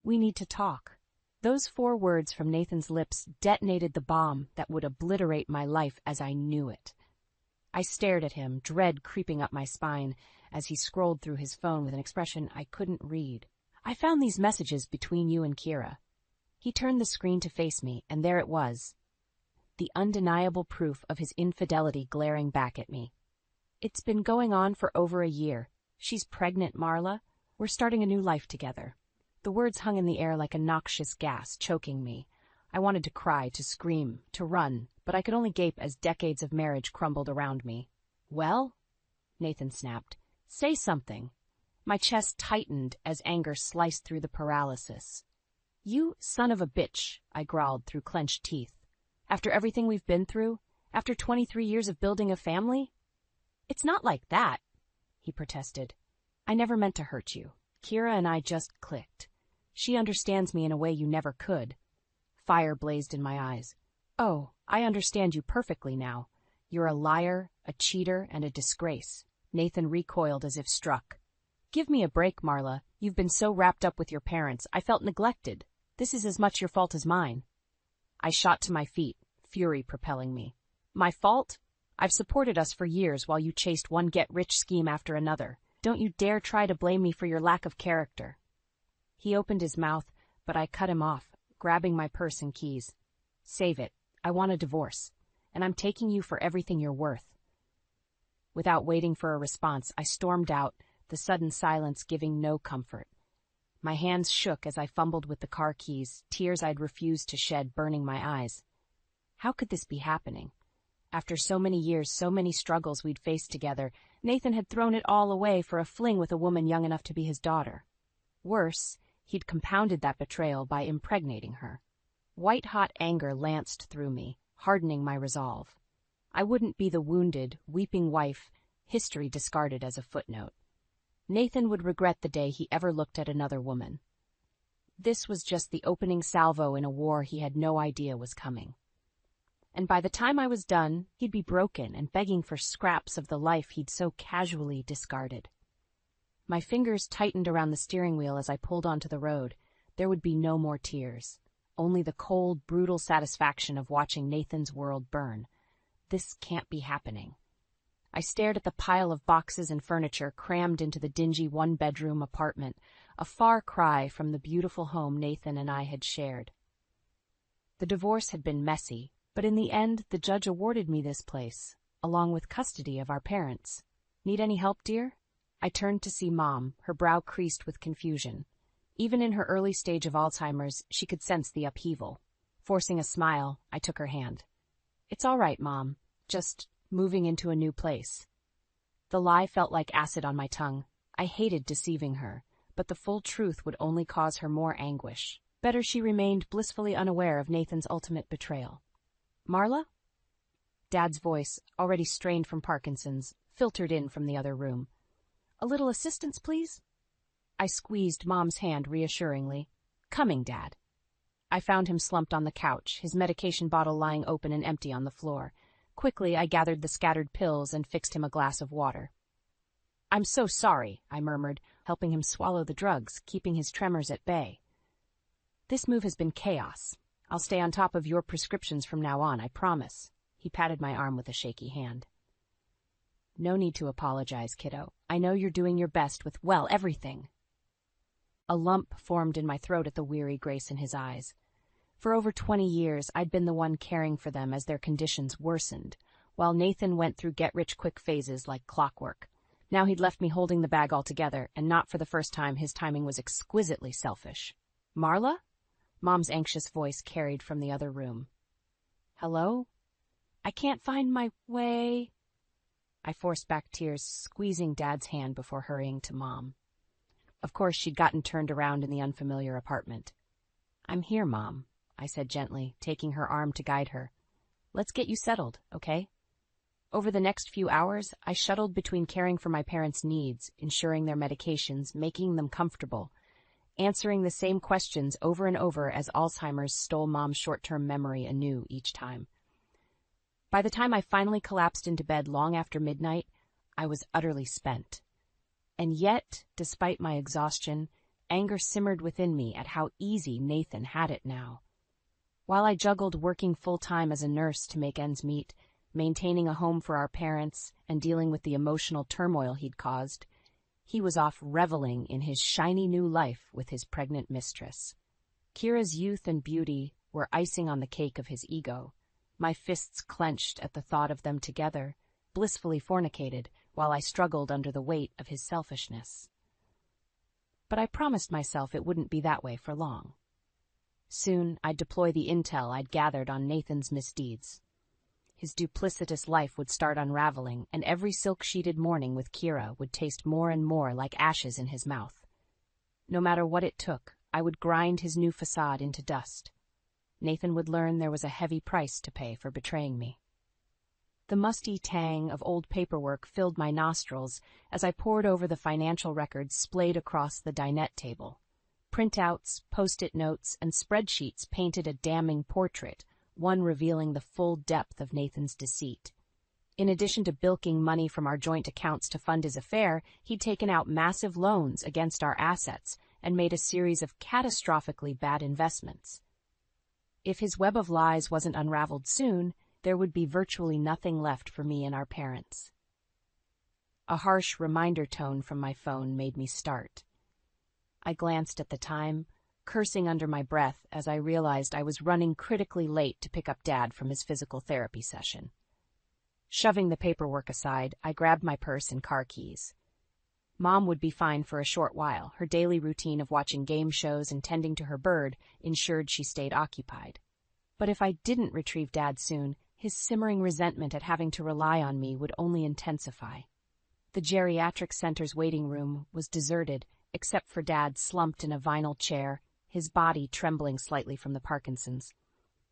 We need to talk. Those 4 words from Nathan's lips detonated the bomb that would obliterate my life as I knew it. I stared at him, dread creeping up my spine, as he scrolled through his phone with an expression I couldn't read. I found these messages between you and Kira. He turned the screen to face me, and there it was. The undeniable proof of his infidelity glaring back at me. It's been going on for over a year. She's pregnant, Marla. We're starting a new life together. The words hung in the air like a noxious gas, choking me. I wanted to cry, to scream, to run, but I could only gape as decades of marriage crumbled around me. Well? Nathan snapped. Say something. My chest tightened as anger sliced through the paralysis. You son of a bitch, I growled through clenched teeth. After everything we've been through? After 23 years of building a family? It's not like that, he protested. I never meant to hurt you. Kira and I just clicked. She understands me in a way you never could. Fire blazed in my eyes. Oh, I understand you perfectly now. You're a liar, a cheater, and a disgrace. Nathan recoiled as if struck. Give me a break, Marla. You've been so wrapped up with your parents, I felt neglected. This is as much your fault as mine. I shot to my feet, fury propelling me. My fault? I've supported us for years while you chased one get-rich scheme after another. Don't you dare try to blame me for your lack of character. He opened his mouth, but I cut him off, grabbing my purse and keys. Save it. I want a divorce, and I'm taking you for everything you're worth. Without waiting for a response, I stormed out, the sudden silence giving no comfort. My hands shook as I fumbled with the car keys, tears I'd refused to shed burning my eyes. How could this be happening? After so many years, so many struggles we'd faced together, Nathan had thrown it all away for a fling with a woman young enough to be his daughter. Worse, he'd compounded that betrayal by impregnating her. White-hot anger lanced through me, hardening my resolve. I wouldn't be the wounded, weeping wife history discarded as a footnote. Nathan would regret the day he ever looked at another woman. This was just the opening salvo in a war he had no idea was coming. And by the time I was done, he'd be broken and begging for scraps of the life he'd so casually discarded. My fingers tightened around the steering wheel as I pulled onto the road. There would be no more tears, only the cold, brutal satisfaction of watching Nathan's world burn. This can't be happening. I stared at the pile of boxes and furniture crammed into the dingy one-bedroom apartment, a far cry from the beautiful home Nathan and I had shared. The divorce had been messy, but in the end the judge awarded me this place, along with custody of our parents. Need any help, dear? I turned to see Mom, her brow creased with confusion. Even in her early stage of Alzheimer's, she could sense the upheaval. Forcing a smile, I took her hand. It's all right, Mom. Just moving into a new place. The lie felt like acid on my tongue. I hated deceiving her, but the full truth would only cause her more anguish. Better she remained blissfully unaware of Nathan's ultimate betrayal. Marla? Dad's voice, already strained from Parkinson's, filtered in from the other room. A little assistance, please? I squeezed Mom's hand reassuringly. Coming, Dad. I found him slumped on the couch, his medication bottle lying open and empty on the floor. Quickly, I gathered the scattered pills and fixed him a glass of water. I'm so sorry, I murmured, helping him swallow the drugs, keeping his tremors at bay. This move has been chaos. I'll stay on top of your prescriptions from now on, I promise. He patted my arm with a shaky hand. No need to apologize, kiddo. I know you're doing your best with, well, everything. A lump formed in my throat at the weary grace in his eyes. For over 20 years, I'd been the one caring for them as their conditions worsened, while Nathan went through get-rich-quick phases like clockwork. Now he'd left me holding the bag altogether, and not for the first time his timing was exquisitely selfish. Marla? Mom's anxious voice carried from the other room. Hello? I can't find my way. I forced back tears, squeezing Dad's hand before hurrying to Mom. Of course, she'd gotten turned around in the unfamiliar apartment. I'm here, Mom, I said gently, taking her arm to guide her. Let's get you settled, okay? Over the next few hours, I shuttled between caring for my parents' needs, ensuring their medications, making them comfortable, answering the same questions over and over as Alzheimer's stole Mom's short-term memory anew each time. By the time I finally collapsed into bed long after midnight, I was utterly spent. And yet, despite my exhaustion, Anger simmered within me at how easy Nathan had it now. While I juggled working full-time as a nurse to make ends meet, maintaining a home for our parents, and dealing with the emotional turmoil he'd caused, he was off reveling in his shiny new life with his pregnant mistress. Kira's youth and beauty were icing on the cake of his ego. My fists clenched at the thought of them together, blissfully fornicated, while I struggled under the weight of his selfishness. But I promised myself it wouldn't be that way for long. Soon I'd deploy the intel I'd gathered on Nathan's misdeeds. His duplicitous life would start unraveling, and every silk-sheeted morning with Kira would taste more and more like ashes in his mouth. No matter what it took, I would grind his new facade into dust. Nathan would learn there was a heavy price to pay for betraying me. The musty tang of old paperwork filled my nostrils as I pored over the financial records splayed across the dinette table. Printouts, post-it notes, and spreadsheets painted a damning portrait, one revealing the full depth of Nathan's deceit. In addition to bilking money from our joint accounts to fund his affair, he'd taken out massive loans against our assets and made a series of catastrophically bad investments. If his web of lies wasn't unraveled soon, there would be virtually nothing left for me and our parents. A harsh reminder tone from my phone made me start. I glanced at the time, cursing under my breath as I realized I was running critically late to pick up Dad from his physical therapy session. Shoving the paperwork aside, I grabbed my purse and car keys. Mom would be fine for a short while. Her daily routine of watching game shows and tending to her bird ensured she stayed occupied. But if I didn't retrieve Dad soon, his simmering resentment at having to rely on me would only intensify. The geriatric center's waiting room was deserted, except for Dad slumped in a vinyl chair, his body trembling slightly from the Parkinson's.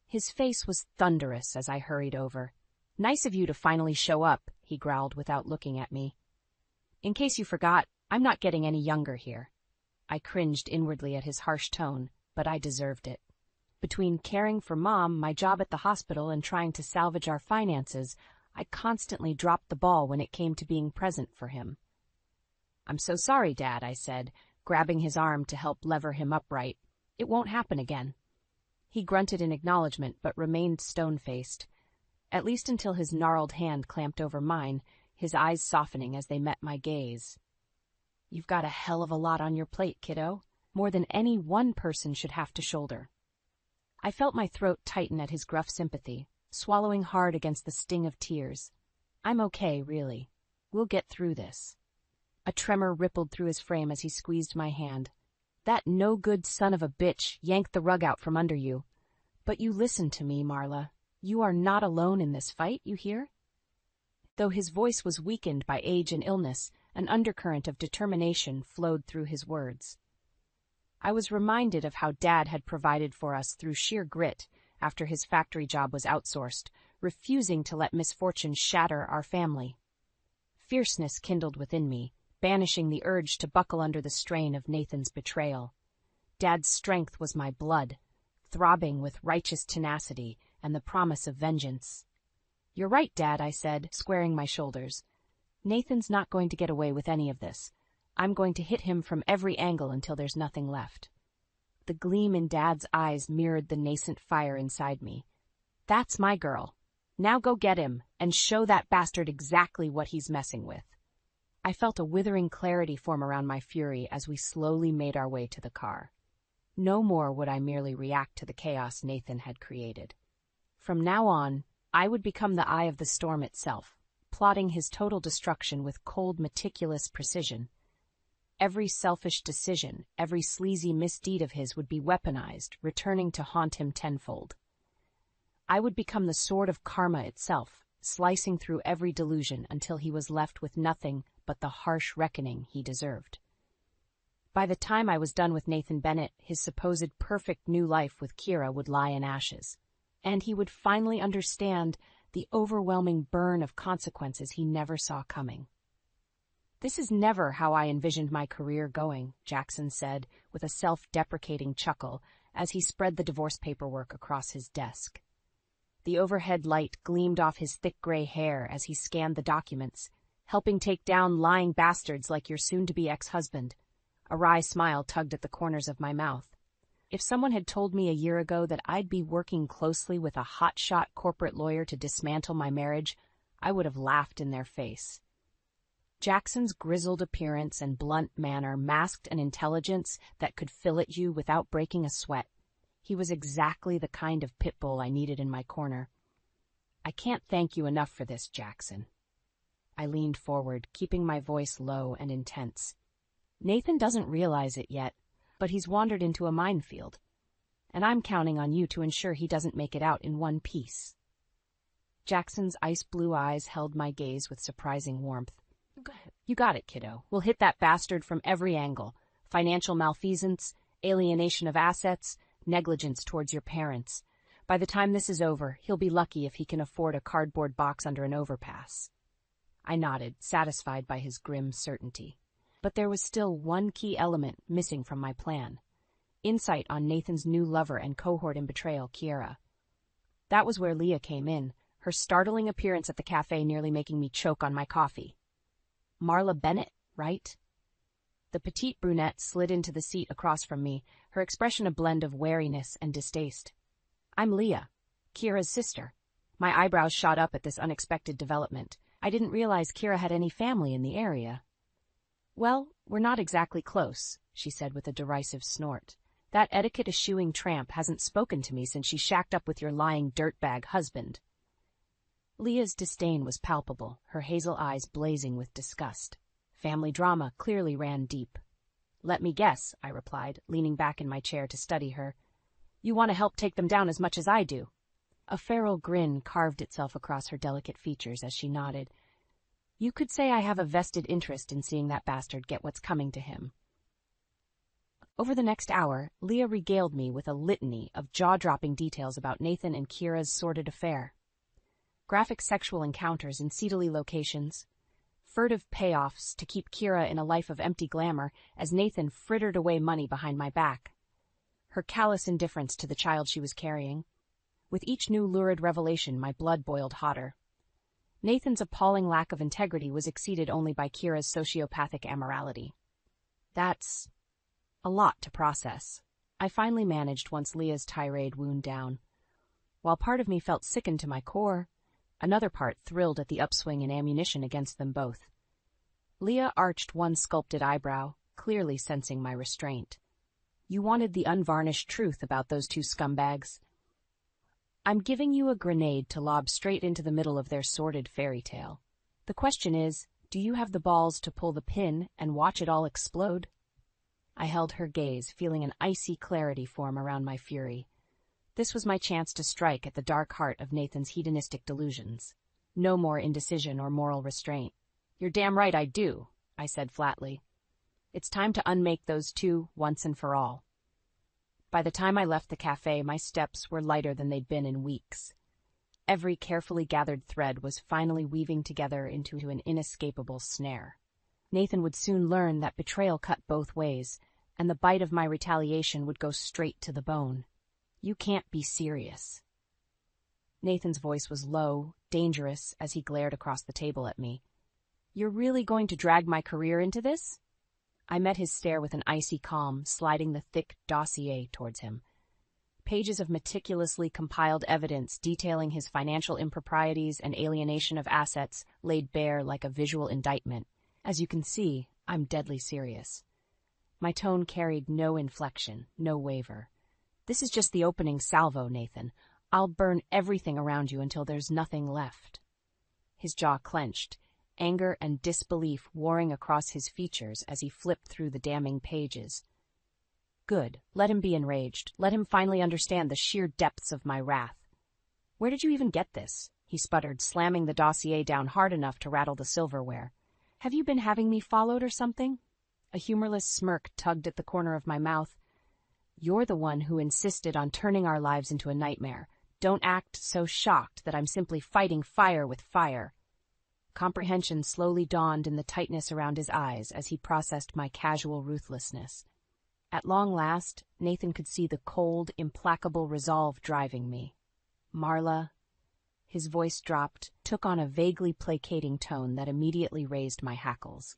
His face was thunderous as I hurried over. "Nice of you to finally show up," he growled without looking at me. "In case you forgot, I'm not getting any younger here." I cringed inwardly at his harsh tone, but I deserved it. Between caring for Mom, my job at the hospital, and trying to salvage our finances, I constantly dropped the ball when it came to being present for him. "I'm so sorry, Dad," I said, grabbing his arm to help lever him upright. "It won't happen again." He grunted in acknowledgement but remained stone-faced, at least until his gnarled hand clamped over mine, his eyes softening as they met my gaze. "You've got a hell of a lot on your plate, kiddo, more than any one person should have to shoulder." I felt my throat tighten at his gruff sympathy, swallowing hard against the sting of tears. "I'm okay, really. We'll get through this." A tremor rippled through his frame as he squeezed my hand. "That no-good son of a bitch yanked the rug out from under you. But you listen to me, Marla. You are not alone in this fight, you hear?" Though his voice was weakened by age and illness, an undercurrent of determination flowed through his words. I was reminded of how Dad had provided for us through sheer grit after his factory job was outsourced, refusing to let misfortune shatter our family. Fierceness kindled within me, banishing the urge to buckle under the strain of Nathan's betrayal. Dad's strength was my blood, throbbing with righteous tenacity and the promise of vengeance. "You're right, Dad," I said, squaring my shoulders. "Nathan's not going to get away with any of this. I'm going to hit him from every angle until there's nothing left." The gleam in Dad's eyes mirrored the nascent fire inside me. "That's my girl. Now go get him and show that bastard exactly what he's messing with." I felt a withering clarity form around my fury as we slowly made our way to the car. No more would I merely react to the chaos Nathan had created. From now on, I would become the eye of the storm itself, plotting his total destruction with cold, meticulous precision. Every selfish decision, every sleazy misdeed of his would be weaponized, returning to haunt him tenfold. I would become the sword of karma itself, slicing through every delusion until he was left with nothing but the harsh reckoning he deserved. By the time I was done with Nathan Bennett, his supposed perfect new life with Kira would lie in ashes, and he would finally understand the overwhelming burn of consequences he never saw coming. "This is never how I envisioned my career going," Jackson said with a self-deprecating chuckle as he spread the divorce paperwork across his desk. The overhead light gleamed off his thick gray hair as he scanned the documents, helping take down lying bastards like your soon-to-be ex-husband. A wry smile tugged at the corners of my mouth. If someone had told me a year ago that I'd be working closely with a hotshot corporate lawyer to dismantle my marriage, I would have laughed in their face. Jackson's grizzled appearance and blunt manner masked an intelligence that could fillet you without breaking a sweat. He was exactly the kind of pit bull I needed in my corner. "I can't thank you enough for this, Jackson." I leaned forward, keeping my voice low and intense. "Nathan doesn't realize it yet, but he's wandered into a minefield, and I'm counting on you to ensure he doesn't make it out in one piece." Jackson's ice-blue eyes held my gaze with surprising warmth. "You got it, kiddo. We'll hit that bastard from every angle. Financial malfeasance, alienation of assets, negligence towards your parents. By the time this is over, he'll be lucky if he can afford a cardboard box under an overpass." I nodded, satisfied by his grim certainty. But there was still one key element missing from my plan: insight on Nathan's new lover and cohort in betrayal, Kiera. That was where Leah came in, her startling appearance at the cafe nearly making me choke on my coffee. Marla Bennett, right? The petite brunette slid into the seat across from me, her expression a blend of wariness and distaste. "I'm Leah, Kiera's sister." My eyebrows shot up at this unexpected development. I didn't realize Kiera had any family in the area. "Well, we're not exactly close," she said with a derisive snort. "That etiquette-eschewing tramp hasn't spoken to me since she shacked up with your lying dirtbag husband." Leah's disdain was palpable, her hazel eyes blazing with disgust. Family drama clearly ran deep. "Let me guess," I replied, leaning back in my chair to study her. "You want to help take them down as much as I do." A feral grin carved itself across her delicate features as she nodded. "You could say I have a vested interest in seeing that bastard get what's coming to him." Over the next hour, Leah regaled me with a litany of jaw-dropping details about Nathan and Kiera's sordid affair. Graphic sexual encounters in seedily locations, furtive payoffs to keep Kiera in a life of empty glamour as Nathan frittered away money behind my back, her callous indifference to the child she was carrying. With each new lurid revelation, my blood boiled hotter. Nathan's appalling lack of integrity was exceeded only by Kiera's sociopathic amorality. That's a lot to process. I finally managed once Leah's tirade wound down. While part of me felt sickened to my core, another part thrilled at the upswing in ammunition against them both. Leah arched one sculpted eyebrow, clearly sensing my restraint. "You wanted the unvarnished truth about those two scumbags. I'm giving you a grenade to lob straight into the middle of their sordid fairy tale. The question is, do you have the balls to pull the pin and watch it all explode?" I held her gaze, feeling an icy clarity form around my fury. This was my chance to strike at the dark heart of Nathan's hedonistic delusions. No more indecision or moral restraint. "You're damn right I do," I said flatly. "It's time to unmake those two once and for all." By the time I left the cafe, my steps were lighter than they'd been in weeks. Every carefully gathered thread was finally weaving together into an inescapable snare. Nathan would soon learn that betrayal cut both ways, and the bite of my retaliation would go straight to the bone. "You can't be serious." Nathan's voice was low, dangerous, as he glared across the table at me. "You're really going to drag my career into this?" I met his stare with an icy calm, sliding the thick dossier towards him. Pages of meticulously compiled evidence detailing his financial improprieties and alienation of assets laid bare like a visual indictment. As you can see, I'm deadly serious. My tone carried no inflection, no waver. "This is just the opening salvo, Nathan. I'll burn everything around you until there's nothing left." His jaw clenched, anger and disbelief warring across his features as he flipped through the damning pages. "Good. Let him be enraged. Let him finally understand the sheer depths of my wrath." "Where did you even get this?" he sputtered, slamming the dossier down hard enough to rattle the silverware. "Have you been having me followed or something?" A humorless smirk tugged at the corner of my mouth. "You're the one who insisted on turning our lives into a nightmare. Don't act so shocked that I'm simply fighting fire with fire." Comprehension slowly dawned in the tightness around his eyes as he processed my casual ruthlessness. At long last, Nathan could see the cold, implacable resolve driving me. "Marla," his voice dropped, took on a vaguely placating tone that immediately raised my hackles.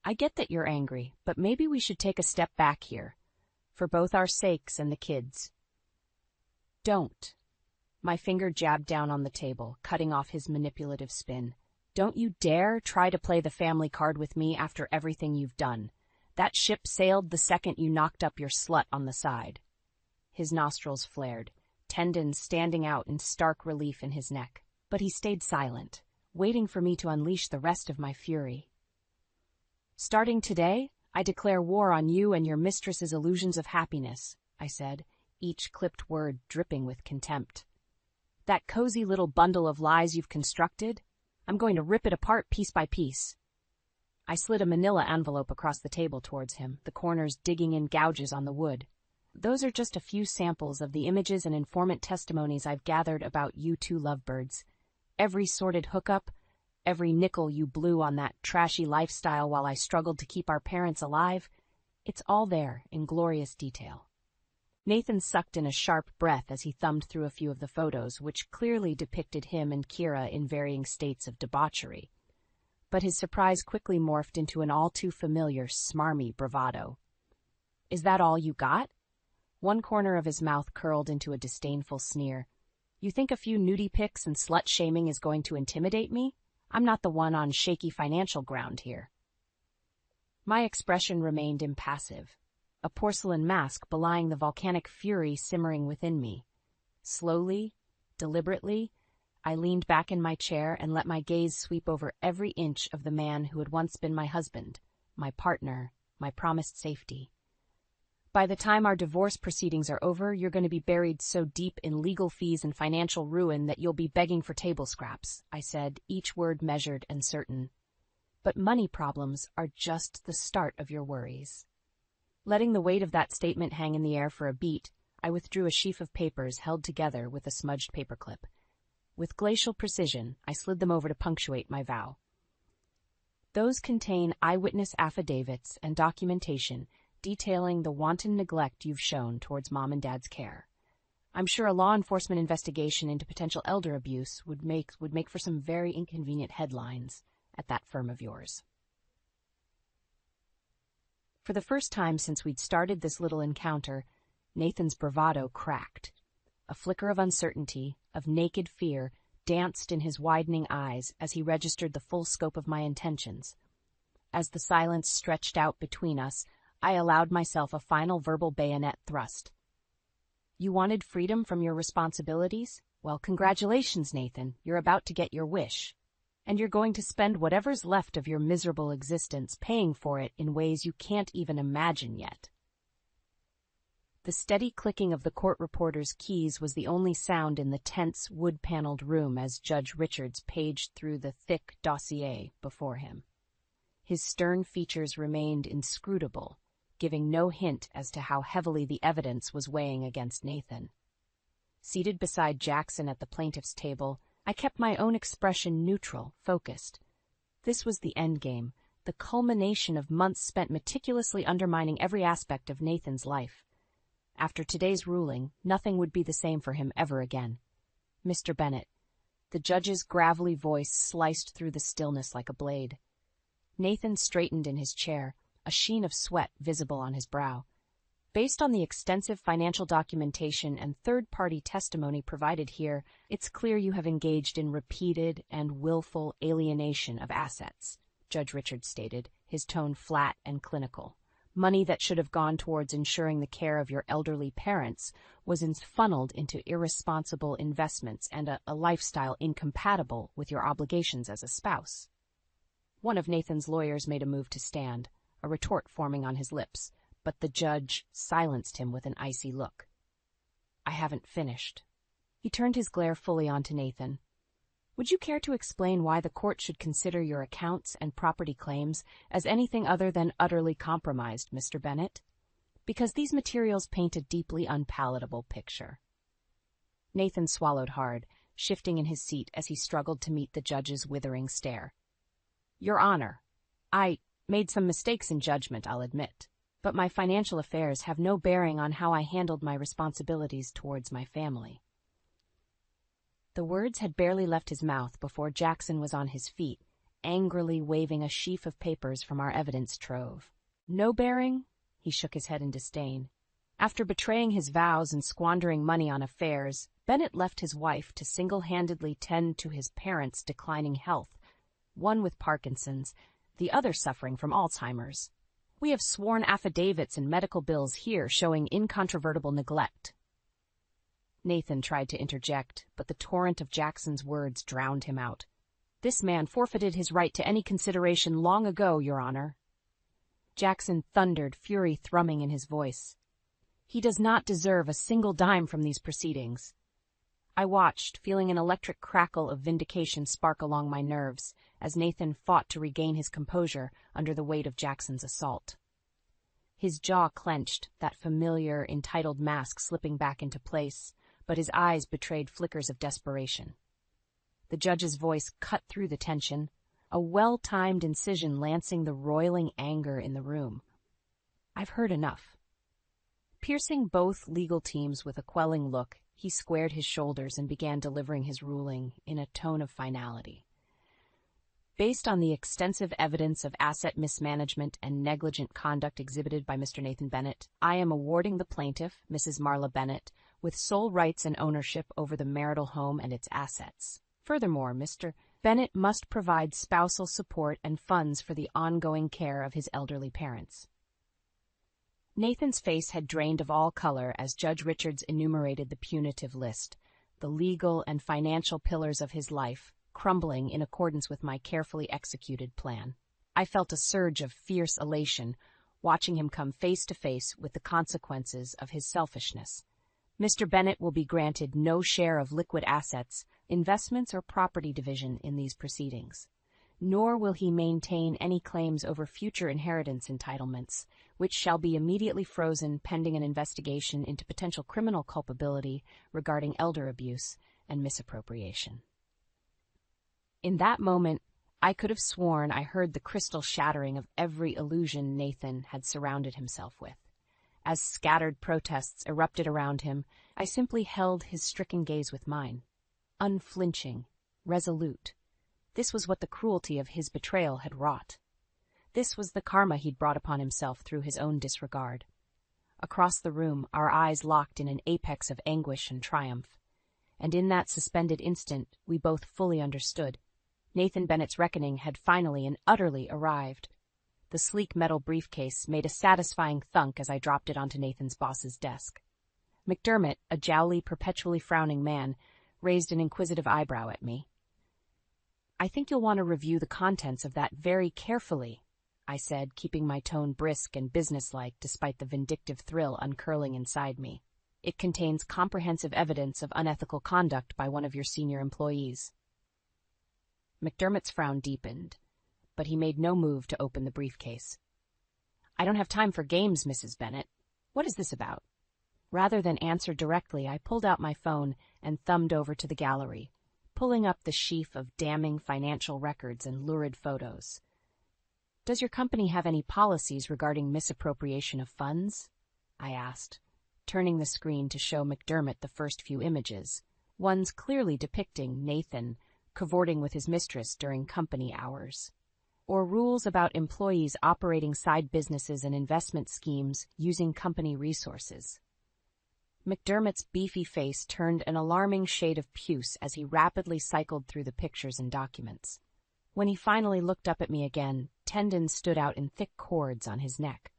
I get that you're angry, but maybe we should take a step back here, for both our sakes and the kids. Don't. My finger jabbed down on the table, cutting off his manipulative spin. Don't you dare try to play the family card with me after everything you've done. That ship sailed the second you knocked up your slut on the side. His nostrils flared, tendons standing out in stark relief in his neck. But he stayed silent, waiting for me to unleash the rest of my fury. Starting today, I declare war on you and your mistress's illusions of happiness, I said, each clipped word dripping with contempt. That cozy little bundle of lies you've constructed, I'm going to rip it apart piece by piece. I slid a manila envelope across the table towards him, the corners digging in gouges on the wood. Those are just a few samples of the images and informant testimonies I've gathered about you two lovebirds. Every sordid hookup, every nickel you blew on that trashy lifestyle while I struggled to keep our parents alive, it's all there in glorious detail. Nathan sucked in a sharp breath as he thumbed through a few of the photos, which clearly depicted him and Kira in varying states of debauchery. But his surprise quickly morphed into an all-too-familiar, smarmy bravado. Is that all you got? One corner of his mouth curled into a disdainful sneer. You think a few nudie pics and slut-shaming is going to intimidate me? I'm not the one on shaky financial ground here. My expression remained impassive, a porcelain mask belying the volcanic fury simmering within me. Slowly, deliberately, I leaned back in my chair and let my gaze sweep over every inch of the man who had once been my husband, my partner, my promised safety. By the time our divorce proceedings are over, you're going to be buried so deep in legal fees and financial ruin that you'll be begging for table scraps, I said, each word measured and certain. But money problems are just the start of your worries. Letting the weight of that statement hang in the air for a beat, I withdrew a sheaf of papers held together with a smudged paperclip. With glacial precision, I slid them over to punctuate my vow. Those contain eyewitness affidavits and documentation detailing the wanton neglect you've shown towards Mom and Dad's care. I'm sure a law enforcement investigation into potential elder abuse would make for some very inconvenient headlines at that firm of yours. For the first time since we'd started this little encounter, Nathan's bravado cracked. A flicker of uncertainty, of naked fear, danced in his widening eyes as he registered the full scope of my intentions. As the silence stretched out between us, I allowed myself a final verbal bayonet thrust. You wanted freedom from your responsibilities? Well, congratulations, Nathan. You're about to get your wish. And you're going to spend whatever's left of your miserable existence paying for it in ways you can't even imagine yet. The steady clicking of the court reporter's keys was the only sound in the tense, wood-paneled room as Judge Richards paged through the thick dossier before him. His stern features remained inscrutable, giving no hint as to how heavily the evidence was weighing against Nathan. Seated beside Jackson at the plaintiff's table, I kept my own expression neutral, focused. This was the endgame, the culmination of months spent meticulously undermining every aspect of Nathan's life. After today's ruling, nothing would be the same for him ever again. Mr. Bennett. The judge's gravelly voice sliced through the stillness like a blade. Nathan straightened in his chair, a sheen of sweat visible on his brow. Based on the extensive financial documentation and third-party testimony provided here, it's clear you have engaged in repeated and willful alienation of assets, Judge Richards stated, his tone flat and clinical. Money that should have gone towards ensuring the care of your elderly parents was funneled into irresponsible investments and a lifestyle incompatible with your obligations as a spouse. One of Nathan's lawyers made a move to stand, a retort forming on his lips, but the judge silenced him with an icy look. I haven't finished. He turned his glare fully onto Nathan. Would you care to explain why the court should consider your accounts and property claims as anything other than utterly compromised, Mr. Bennett? Because these materials paint a deeply unpalatable picture. Nathan swallowed hard, shifting in his seat as he struggled to meet the judge's withering stare. Your Honor, I made some mistakes in judgment, I'll admit, but my financial affairs have no bearing on how I handled my responsibilities towards my family. The words had barely left his mouth before Jackson was on his feet, angrily waving a sheaf of papers from our evidence trove. No bearing? He shook his head in disdain. After betraying his vows and squandering money on affairs, Bennett left his wife to single-handedly tend to his parents' declining health, one with Parkinson's, the other suffering from Alzheimer's. We have sworn affidavits and medical bills here showing incontrovertible neglect. Nathan tried to interject, but the torrent of Jackson's words drowned him out. This man forfeited his right to any consideration long ago, Your Honor. Jackson thundered, fury thrumming in his voice. He does not deserve a single dime from these proceedings. I watched, feeling an electric crackle of vindication spark along my nerves, as Nathan fought to regain his composure under the weight of Jackson's assault. His jaw clenched, that familiar, entitled mask slipping back into place, but his eyes betrayed flickers of desperation. The judge's voice cut through the tension, a well-timed incision lancing the roiling anger in the room. I've heard enough. Piercing both legal teams with a quelling look, he squared his shoulders and began delivering his ruling in a tone of finality. Based on the extensive evidence of asset mismanagement and negligent conduct exhibited by Mr. Nathan Bennett, I am awarding the plaintiff, Mrs. Marla Bennett, with sole rights and ownership over the marital home and its assets. Furthermore, Mr. Bennett must provide spousal support and funds for the ongoing care of his elderly parents. Nathan's face had drained of all color as Judge Richards enumerated the punitive list, the legal and financial pillars of his life, crumbling in accordance with my carefully executed plan. I felt a surge of fierce elation, watching him come face to face with the consequences of his selfishness. Mr. Bennett will be granted no share of liquid assets, investments, or property division in these proceedings. Nor will he maintain any claims over future inheritance entitlements, which shall be immediately frozen pending an investigation into potential criminal culpability regarding elder abuse and misappropriation. In that moment, I could have sworn I heard the crystal shattering of every illusion Nathan had surrounded himself with. As scattered protests erupted around him, I simply held his stricken gaze with mine. Unflinching, resolute. This was what the cruelty of his betrayal had wrought. This was the karma he'd brought upon himself through his own disregard. Across the room, our eyes locked in an apex of anguish and triumph. And in that suspended instant, we both fully understood. Nathan Bennett's reckoning had finally and utterly arrived. The sleek metal briefcase made a satisfying thunk as I dropped it onto Nathan's boss's desk. McDermott, a jowly, perpetually frowning man, raised an inquisitive eyebrow at me. I think you'll want to review the contents of that very carefully, I said, keeping my tone brisk and businesslike despite the vindictive thrill uncurling inside me. It contains comprehensive evidence of unethical conduct by one of your senior employees. McDermott's frown deepened, but he made no move to open the briefcase. I don't have time for games, Mrs. Bennett. What is this about? Rather than answer directly, I pulled out my phone and thumbed over to the gallery, pulling up the sheaf of damning financial records and lurid photos. Does your company have any policies regarding misappropriation of funds? I asked, turning the screen to show McDermott the first few images, ones clearly depicting Nathan cavorting with his mistress during company hours, or rules about employees operating side businesses and investment schemes using company resources. McDermott's beefy face turned an alarming shade of puce as he rapidly cycled through the pictures and documents. When he finally looked up at me again, tendons stood out in thick cords on his neck.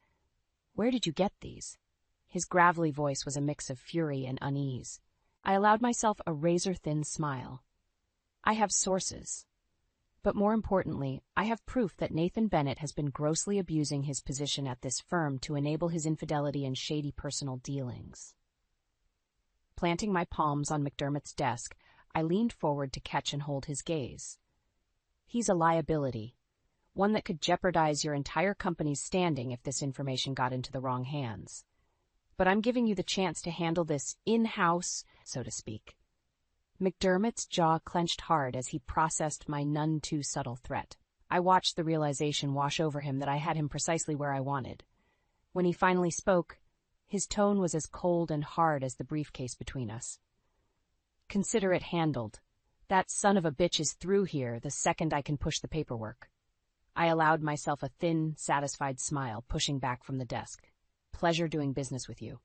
Where did you get these? His gravelly voice was a mix of fury and unease. I allowed myself a razor-thin smile. I have sources. But more importantly, I have proof that Nathan Bennett has been grossly abusing his position at this firm to enable his infidelity and shady personal dealings. Planting my palms on McDermott's desk, I leaned forward to catch and hold his gaze. He's a liability, one that could jeopardize your entire company's standing if this information got into the wrong hands. But I'm giving you the chance to handle this in-house, so to speak. McDermott's jaw clenched hard as he processed my none too subtle threat. I watched the realization wash over him that I had him precisely where I wanted. When he finally spoke, his tone was as cold and hard as the briefcase between us. Consider it handled, That son of a bitch is through here the second I can push the paperwork. I allowed myself a thin, satisfied smile, pushing back from the desk. Pleasure doing business with you.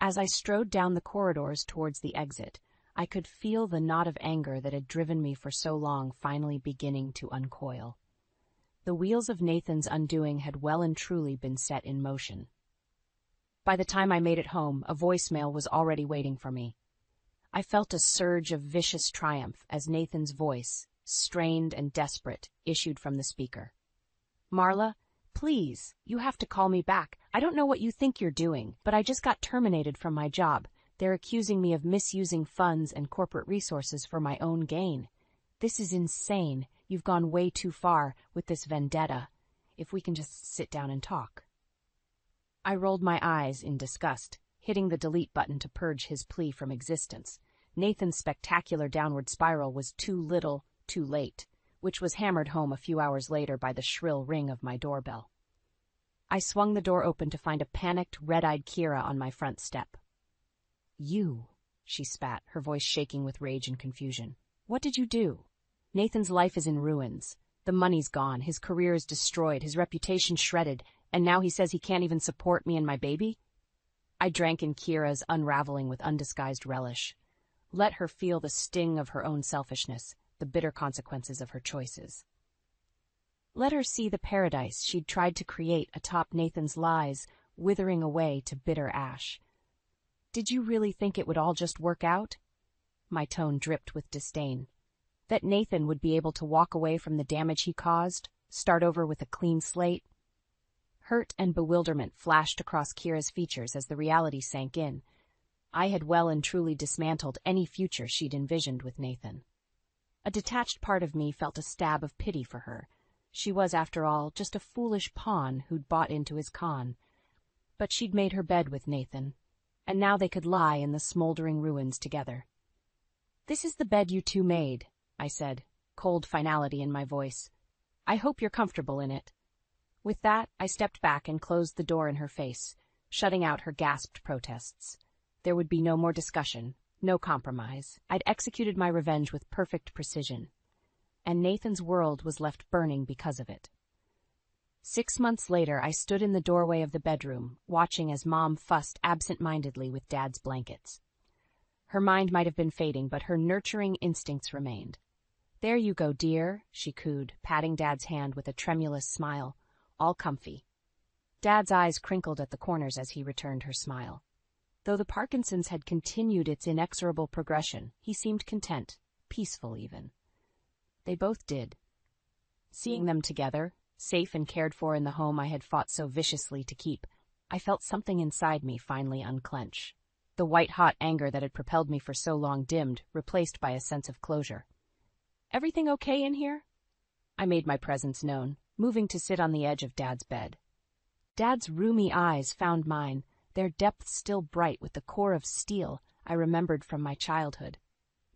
As I strode down the corridors towards the exit, I could feel the knot of anger that had driven me for so long finally beginning to uncoil. The wheels of Nathan's undoing had well and truly been set in motion. By the time I made it home, a voicemail was already waiting for me. I felt a surge of vicious triumph as Nathan's voice, strained and desperate, issued from the speaker. Marla, please, you have to call me back. I don't know what you think you're doing, but I just got terminated from my job. They're accusing me of misusing funds and corporate resources for my own gain. This is insane. You've gone way too far with this vendetta. If we can just sit down and talk. I rolled my eyes in disgust, hitting the delete button to purge his plea from existence. Nathan's spectacular downward spiral was too little, too late, which was hammered home a few hours later by the shrill ring of my doorbell. I swung the door open to find a panicked, red-eyed Kira on my front step. You, she spat, her voice shaking with rage and confusion. What did you do? Nathan's life is in ruins. The money's gone, his career is destroyed, his reputation shredded, and now he says he can't even support me and my baby? I drank in Kira's unraveling with undisguised relish. Let her feel the sting of her own selfishness, the bitter consequences of her choices. Let her see the paradise she'd tried to create atop Nathan's lies, withering away to bitter ash. Did you really think it would all just work out? My tone dripped with disdain. That Nathan would be able to walk away from the damage he caused, start over with a clean slate? Hurt and bewilderment flashed across Kira's features as the reality sank in. I had well and truly dismantled any future she'd envisioned with Nathan. A detached part of me felt a stab of pity for her. She was, after all, just a foolish pawn who'd bought into his con. But she'd made her bed with Nathan, and now they could lie in the smoldering ruins together. This is the bed you two made, I said, cold finality in my voice. I hope you're comfortable in it. With that, I stepped back and closed the door in her face, shutting out her gasped protests. There would be no more discussion, no compromise. I'd executed my revenge with perfect precision. And Nathan's world was left burning because of it. 6 months later, I stood in the doorway of the bedroom, watching as Mom fussed absent-mindedly with Dad's blankets. Her mind might have been fading, but her nurturing instincts remained. There you go, dear, she cooed, patting Dad's hand with a tremulous smile, all comfy. Dad's eyes crinkled at the corners as he returned her smile. Though the Parkinson's had continued its inexorable progression, he seemed content, peaceful even. They both did. Seeing them together, safe and cared for in the home I had fought so viciously to keep, I felt something inside me finally unclench. The white-hot anger that had propelled me for so long dimmed, replaced by a sense of closure. Everything okay in here? I made my presence known, moving to sit on the edge of Dad's bed. Dad's roomy eyes found mine, their depths still bright with the core of steel I remembered from my childhood.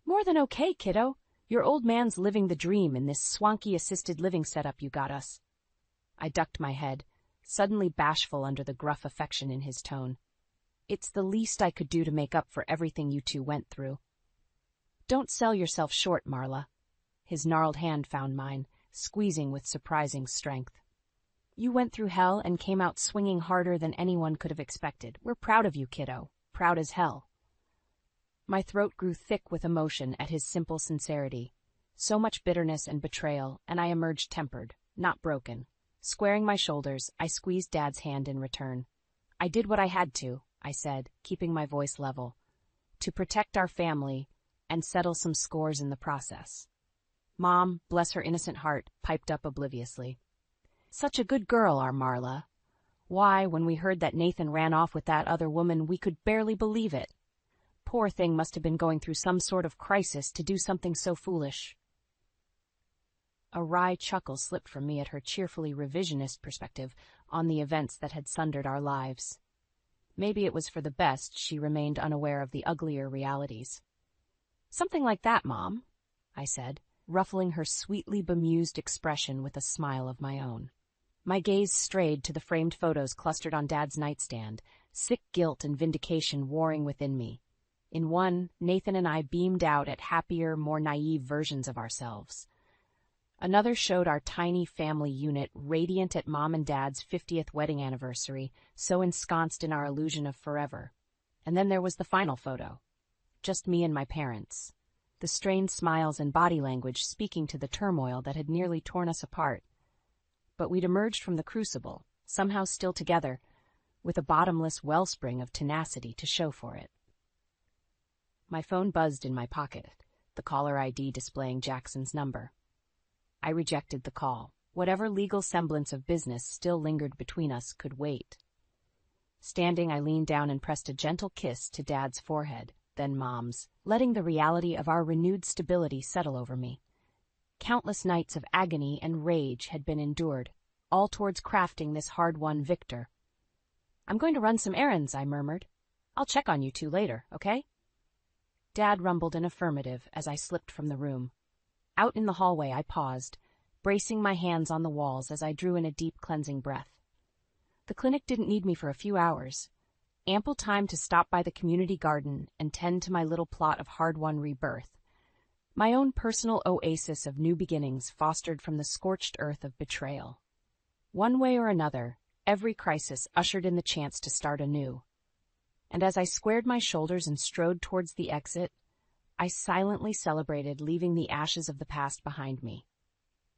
More than okay, kiddo. Your old man's living the dream in this swanky assisted living setup you got us. I ducked my head, suddenly bashful under the gruff affection in his tone. It's the least I could do to make up for everything you two went through. Don't sell yourself short, Marla. His gnarled hand found mine, squeezing with surprising strength. You went through hell and came out swinging harder than anyone could have expected. We're proud of you, kiddo. Proud as hell. My throat grew thick with emotion at his simple sincerity. So much bitterness and betrayal, and I emerged tempered, not broken. Squaring my shoulders, I squeezed Dad's hand in return. I did what I had to, I said, keeping my voice level, to protect our family and settle some scores in the process. Mom, bless her innocent heart, piped up obliviously. Such a good girl, our Marla. Why, when we heard that Nathan ran off with that other woman, we could barely believe it. Poor thing must have been going through some sort of crisis to do something so foolish. A wry chuckle slipped from me at her cheerfully revisionist perspective on the events that had sundered our lives. Maybe it was for the best she remained unaware of the uglier realities. Something like that, Mom, I said, ruffling her sweetly bemused expression with a smile of my own. My gaze strayed to the framed photos clustered on Dad's nightstand, sick guilt and vindication warring within me. In one, Nathan and I beamed out at happier, more naive versions of ourselves. Another showed our tiny family unit radiant at Mom and Dad's 50th wedding anniversary, so ensconced in our illusion of forever. And then there was the final photo. Just me and my parents. The strained smiles and body language speaking to the turmoil that had nearly torn us apart. But we'd emerged from the crucible, somehow still together, with a bottomless wellspring of tenacity to show for it. My phone buzzed in my pocket, the caller ID displaying Jackson's number. I rejected the call. Whatever legal semblance of business still lingered between us could wait. Standing, I leaned down and pressed a gentle kiss to Dad's forehead, then Mom's, letting the reality of our renewed stability settle over me. Countless nights of agony and rage had been endured, all towards crafting this hard-won victor. "I'm going to run some errands," I murmured. "I'll check on you two later, okay?" Dad rumbled an affirmative as I slipped from the room. Out in the hallway, I paused, bracing my hands on the walls as I drew in a deep cleansing breath. The clinic didn't need me for a few hours. Ample time to stop by the community garden and tend to my little plot of hard-won rebirth. My own personal oasis of new beginnings fostered from the scorched earth of betrayal. One way or another, every crisis ushered in the chance to start anew. And as I squared my shoulders and strode towards the exit, I silently celebrated leaving the ashes of the past behind me.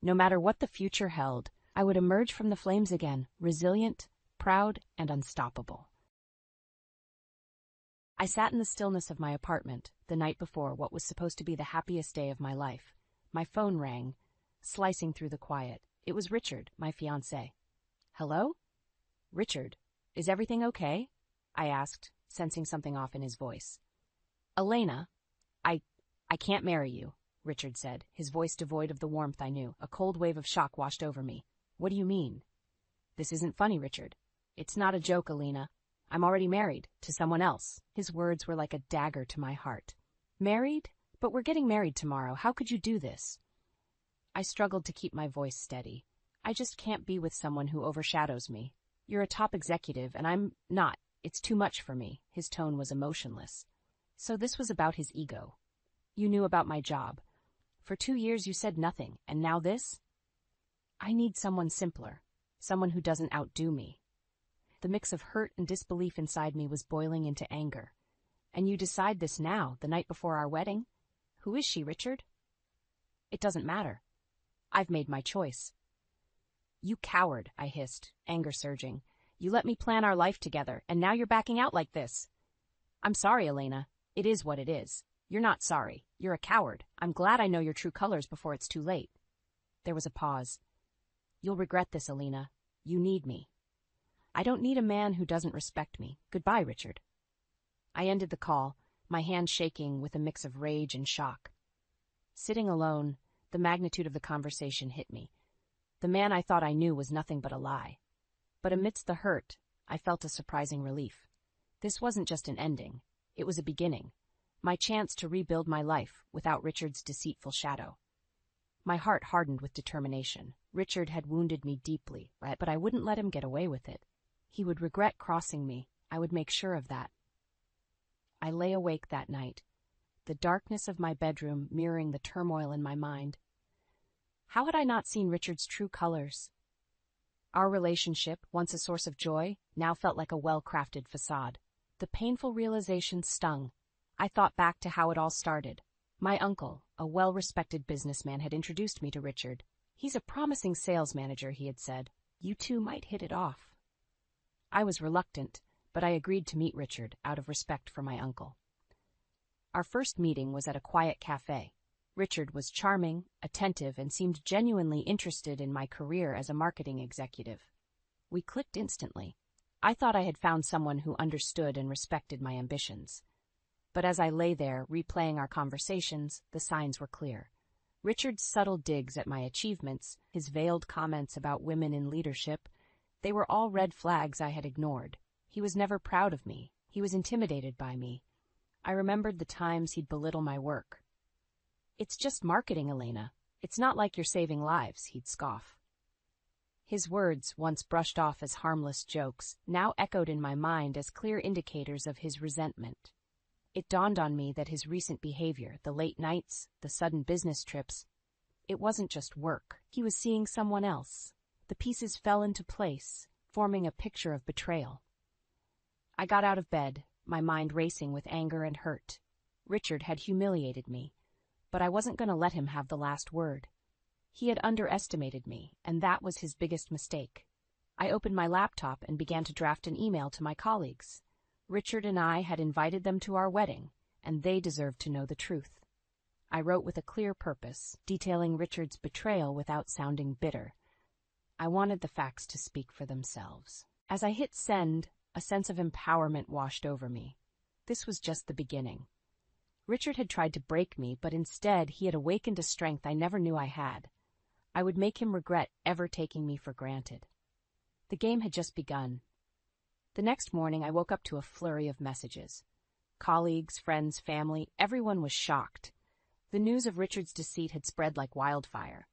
No matter what the future held, I would emerge from the flames again, resilient, proud, and unstoppable. I sat in the stillness of my apartment the night before what was supposed to be the happiest day of my life. My phone rang, slicing through the quiet. It was Richard, my fiance. "Hello? Richard, is everything okay?" I asked, sensing something off in his voice. "Elena, I can't marry you," Richard said, his voice devoid of the warmth I knew. A cold wave of shock washed over me. "What do you mean?" "This isn't funny, Richard. It's not a joke, Elena. I'm already married, to someone else." His words were like a dagger to my heart. "Married? But we're getting married tomorrow. How could you do this?" I struggled to keep my voice steady. "I just can't be with someone who overshadows me. You're a top executive, and I'm not. It's too much for me." His tone was emotionless. "So this was about his ego. You knew about my job. For 2 years you said nothing, and now this? I need someone simpler, someone who doesn't outdo me." The mix of hurt and disbelief inside me was boiling into anger. "And you decide this now, the night before our wedding? Who is she, Richard?" "It doesn't matter. I've made my choice." "You coward," I hissed, anger surging. "You let me plan our life together, and now you're backing out like this." "I'm sorry, Elena. It is what it is." "You're not sorry. You're a coward. I'm glad I know your true colors before it's too late." There was a pause. "You'll regret this, Elena. You need me." "I don't need a man who doesn't respect me. Goodbye, Richard." I ended the call, my hand shaking with a mix of rage and shock. Sitting alone, the magnitude of the conversation hit me. The man I thought I knew was nothing but a lie. But amidst the hurt, I felt a surprising relief. This wasn't just an ending. It was a beginning. My chance to rebuild my life without Richard's deceitful shadow. My heart hardened with determination. Richard had wounded me deeply, but I wouldn't let him get away with it. He would regret crossing me. I would make sure of that. I lay awake that night, the darkness of my bedroom mirroring the turmoil in my mind. How had I not seen Richard's true colors? Our relationship, once a source of joy, now felt like a well-crafted facade. The painful realization stung. I thought back to how it all started. My uncle, a well-respected businessman, had introduced me to Richard. "He's a promising sales manager," he had said. "You two might hit it off." I was reluctant, but I agreed to meet Richard out of respect for my uncle. Our first meeting was at a quiet cafe. Richard was charming, attentive, and seemed genuinely interested in my career as a marketing executive. We clicked instantly. I thought I had found someone who understood and respected my ambitions. But as I lay there, replaying our conversations, the signs were clear. Richard's subtle digs at my achievements, his veiled comments about women in leadership, they were all red flags I had ignored. He was never proud of me. He was intimidated by me. I remembered the times he'd belittle my work. "It's just marketing, Elena. It's not like you're saving lives," he'd scoff. His words, once brushed off as harmless jokes, now echoed in my mind as clear indicators of his resentment. It dawned on me that his recent behavior, the late nights, the sudden business trips, it wasn't just work. He was seeing someone else. The pieces fell into place, forming a picture of betrayal. I got out of bed, my mind racing with anger and hurt. Richard had humiliated me, but I wasn't going to let him have the last word. He had underestimated me, and that was his biggest mistake. I opened my laptop and began to draft an email to my colleagues. Richard and I had invited them to our wedding, and they deserved to know the truth. I wrote with a clear purpose, detailing Richard's betrayal without sounding bitter. I wanted the facts to speak for themselves. As I hit send, a sense of empowerment washed over me. This was just the beginning. Richard had tried to break me, but instead he had awakened a strength I never knew I had. I would make him regret ever taking me for granted. The game had just begun. The next morning, I woke up to a flurry of messages. Colleagues, friends, family, everyone was shocked. The news of Richard's deceit had spread like wildfire.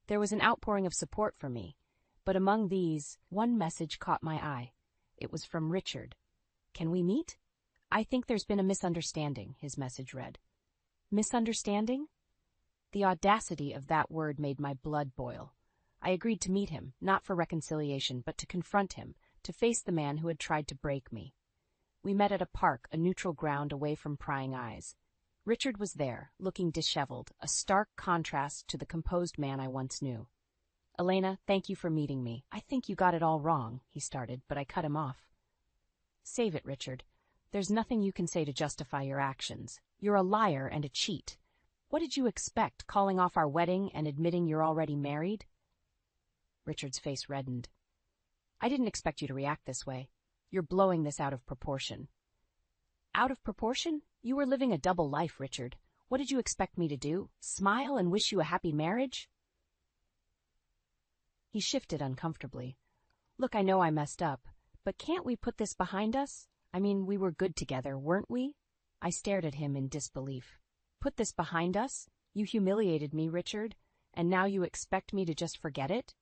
There was an outpouring of support for me, but among these, one message caught my eye. It was from Richard. "Can we meet?" "I think there's been a misunderstanding," his message read. Misunderstanding? The audacity of that word made my blood boil. I agreed to meet him, not for reconciliation, but to confront him, to face the man who had tried to break me. We met at a park, a neutral ground away from prying eyes. Richard was there, looking disheveled, a stark contrast to the composed man I once knew. "Elena, thank you for meeting me. I think you got it all wrong," he started, but I cut him off. "Save it, Richard. There's nothing you can say to justify your actions. You're a liar and a cheat. What did you expect, calling off our wedding and admitting you're already married?" Richard's face reddened. "I didn't expect you to react this way. You're blowing this out of proportion." "Out of proportion? You were living a double life, Richard. What did you expect me to do? Smile and wish you a happy marriage?" He shifted uncomfortably. "Look, I know I messed up, but can't we put this behind us? I mean, we were good together, weren't we?" I stared at him in disbelief. "Put this behind us? You humiliated me, Richard, and now you expect me to just forget it?"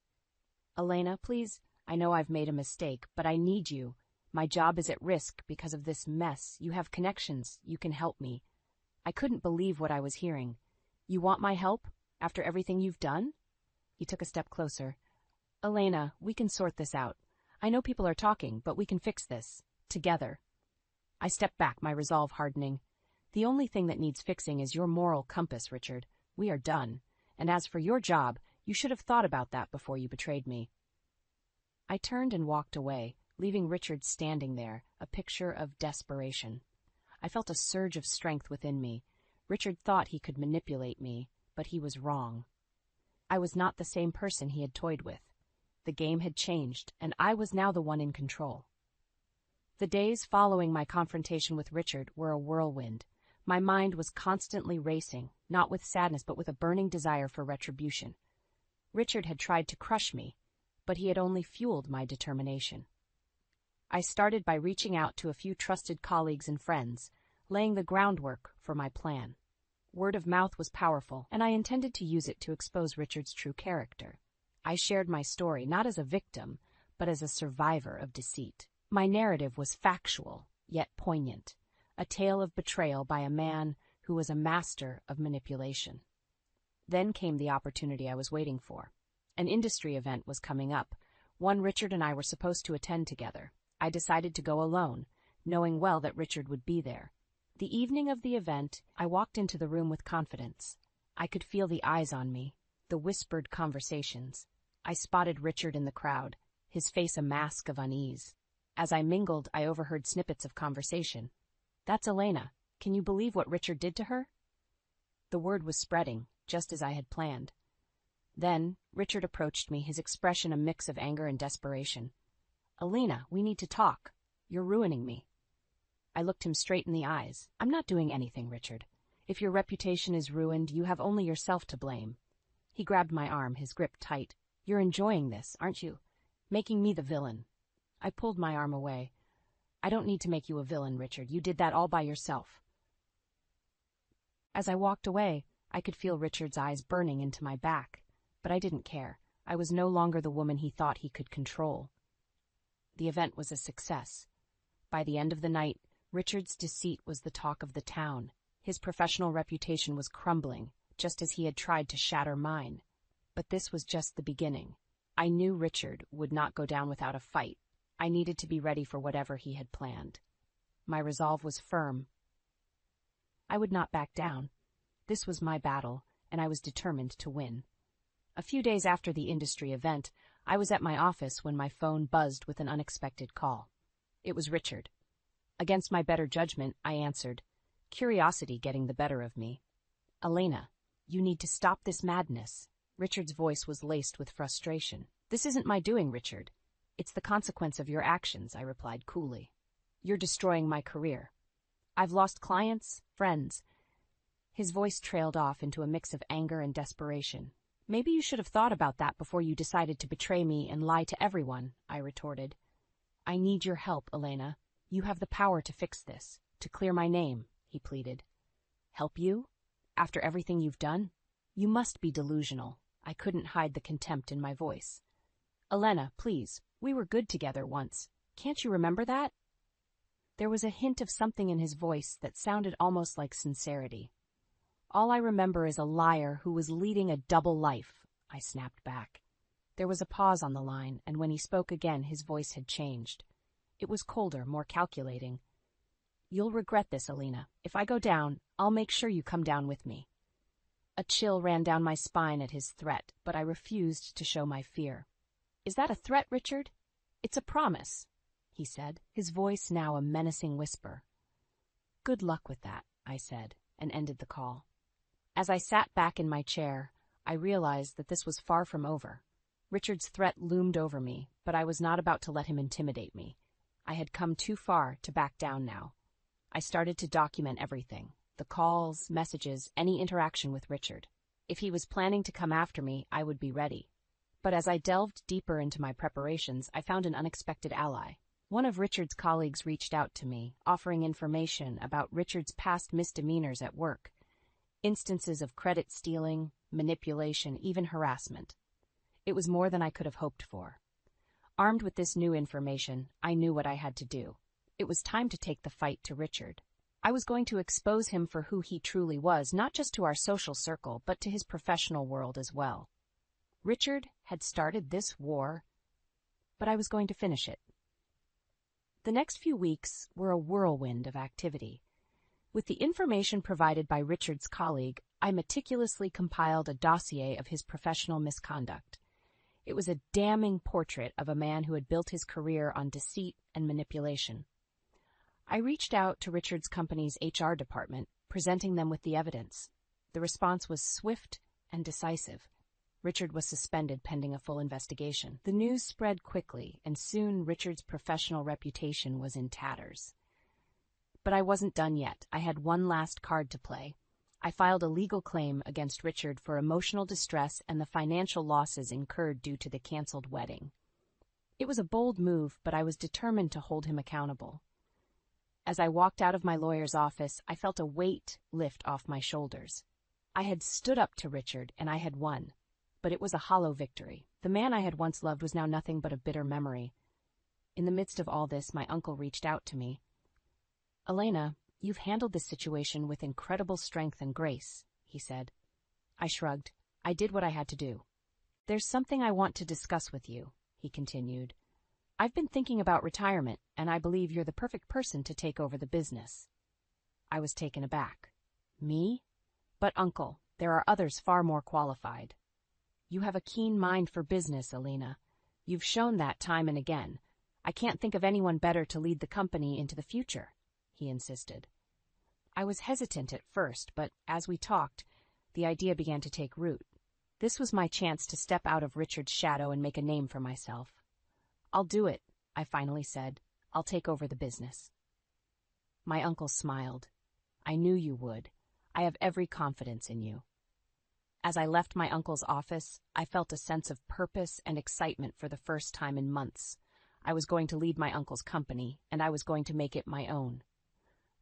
"Elena, please, I know I've made a mistake, but I need you. My job is at risk because of this mess. You have connections. You can help me." I couldn't believe what I was hearing. "You want my help? After everything you've done?" He took a step closer. "Elena, we can sort this out. I know people are talking, but we can fix this. Together." I stepped back, my resolve hardening. "The only thing that needs fixing is your moral compass, Richard. We are done. And as for your job, you should have thought about that before you betrayed me." I turned and walked away, leaving Richard standing there, a picture of desperation. I felt a surge of strength within me. Richard thought he could manipulate me, but he was wrong. I was not the same person he had toyed with. The game had changed, and I was now the one in control. The days following my confrontation with Richard were a whirlwind. My mind was constantly racing, not with sadness but with a burning desire for retribution. Richard had tried to crush me, but he had only fueled my determination. I started by reaching out to a few trusted colleagues and friends, laying the groundwork for my plan. Word of mouth was powerful, and I intended to use it to expose Richard's true character. I shared my story not as a victim, but as a survivor of deceit. My narrative was factual, yet poignant, a tale of betrayal by a man who was a master of manipulation. Then came the opportunity I was waiting for. An industry event was coming up, one Richard and I were supposed to attend together. I decided to go alone, knowing well that Richard would be there. The evening of the event, I walked into the room with confidence. I could feel the eyes on me, the whispered conversations. I spotted Richard in the crowd, his face a mask of unease. As I mingled, I overheard snippets of conversation. "That's Elena. Can you believe what Richard did to her?" The word was spreading, just as I had planned. Then, Richard approached me, his expression a mix of anger and desperation. "Elena, we need to talk. You're ruining me." I looked him straight in the eyes. "I'm not doing anything, Richard. If your reputation is ruined, you have only yourself to blame." He grabbed my arm, his grip tight. "You're enjoying this, aren't you? Making me the villain." I pulled my arm away. "I don't need to make you a villain, Richard. You did that all by yourself." As I walked away, I could feel Richard's eyes burning into my back, but I didn't care. I was no longer the woman he thought he could control. The event was a success. By the end of the night, Richard's deceit was the talk of the town. His professional reputation was crumbling, just as he had tried to shatter mine. But this was just the beginning. I knew Richard would not go down without a fight. I needed to be ready for whatever he had planned. My resolve was firm. I would not back down. This was my battle, and I was determined to win. A few days after the industry event, I was at my office when my phone buzzed with an unexpected call. It was Richard. Against my better judgment, I answered, curiosity getting the better of me. "Elena, you need to stop this madness." Richard's voice was laced with frustration. "This isn't my doing, Richard. It's the consequence of your actions," I replied coolly. "You're destroying my career. I've lost clients, friends." His voice trailed off into a mix of anger and desperation. "Maybe you should have thought about that before you decided to betray me and lie to everyone," I retorted. "I need your help, Elena. You have the power to fix this, to clear my name," he pleaded. "Help you? After everything you've done? You must be delusional." I couldn't hide the contempt in my voice. "Elena, please, we were good together once. Can't you remember that?" There was a hint of something in his voice that sounded almost like sincerity. "All I remember is a liar who was leading a double life," I snapped back. There was a pause on the line, and when he spoke again, his voice had changed. It was colder, more calculating. "You'll regret this, Elena. If I go down, I'll make sure you come down with me." A chill ran down my spine at his threat, but I refused to show my fear. "Is that a threat, Richard?" "It's a promise," he said, his voice now a menacing whisper. "Good luck with that," I said, and ended the call. As I sat back in my chair, I realized that this was far from over. Richard's threat loomed over me, but I was not about to let him intimidate me. I had come too far to back down now. I started to document everything. The calls, messages, any interaction with Richard. If he was planning to come after me, I would be ready. But as I delved deeper into my preparations, I found an unexpected ally. One of Richard's colleagues reached out to me, offering information about Richard's past misdemeanors at work, instances of credit stealing, manipulation, even harassment. It was more than I could have hoped for. Armed with this new information, I knew what I had to do. It was time to take the fight to Richard. I was going to expose him for who he truly was, not just to our social circle, but to his professional world as well. Richard had started this war, but I was going to finish it. The next few weeks were a whirlwind of activity. With the information provided by Richard's colleague, I meticulously compiled a dossier of his professional misconduct. It was a damning portrait of a man who had built his career on deceit and manipulation. I reached out to Richard's company's HR department, presenting them with the evidence. The response was swift and decisive. Richard was suspended pending a full investigation. The news spread quickly, and soon Richard's professional reputation was in tatters. But I wasn't done yet. I had one last card to play. I filed a legal claim against Richard for emotional distress and the financial losses incurred due to the canceled wedding. It was a bold move, but I was determined to hold him accountable. As I walked out of my lawyer's office, I felt a weight lift off my shoulders. I had stood up to Richard, and I had won. But it was a hollow victory. The man I had once loved was now nothing but a bitter memory. In the midst of all this, my uncle reached out to me. "Elena, you've handled this situation with incredible strength and grace," he said. I shrugged. I did what I had to do. "There's something I want to discuss with you," he continued. "I've been thinking about retirement, and I believe you're the perfect person to take over the business." I was taken aback. "Me? But, Uncle, there are others far more qualified." "You have a keen mind for business, Elena. You've shown that time and again. I can't think of anyone better to lead the company into the future," he insisted. I was hesitant at first, but as we talked, the idea began to take root. This was my chance to step out of Richard's shadow and make a name for myself. "I'll do it," I finally said. "I'll take over the business." My uncle smiled. "I knew you would. I have every confidence in you." As I left my uncle's office, I felt a sense of purpose and excitement for the first time in months. I was going to lead my uncle's company, and I was going to make it my own.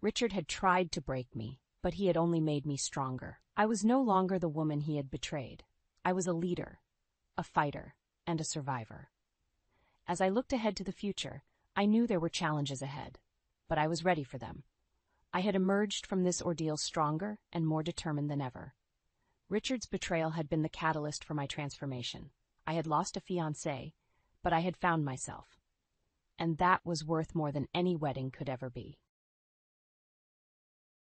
Richard had tried to break me, but he had only made me stronger. I was no longer the woman he had betrayed. I was a leader, a fighter, and a survivor. As I looked ahead to the future, I knew there were challenges ahead, but I was ready for them. I had emerged from this ordeal stronger and more determined than ever. Richard's betrayal had been the catalyst for my transformation. I had lost a fiance, but I had found myself. And that was worth more than any wedding could ever be.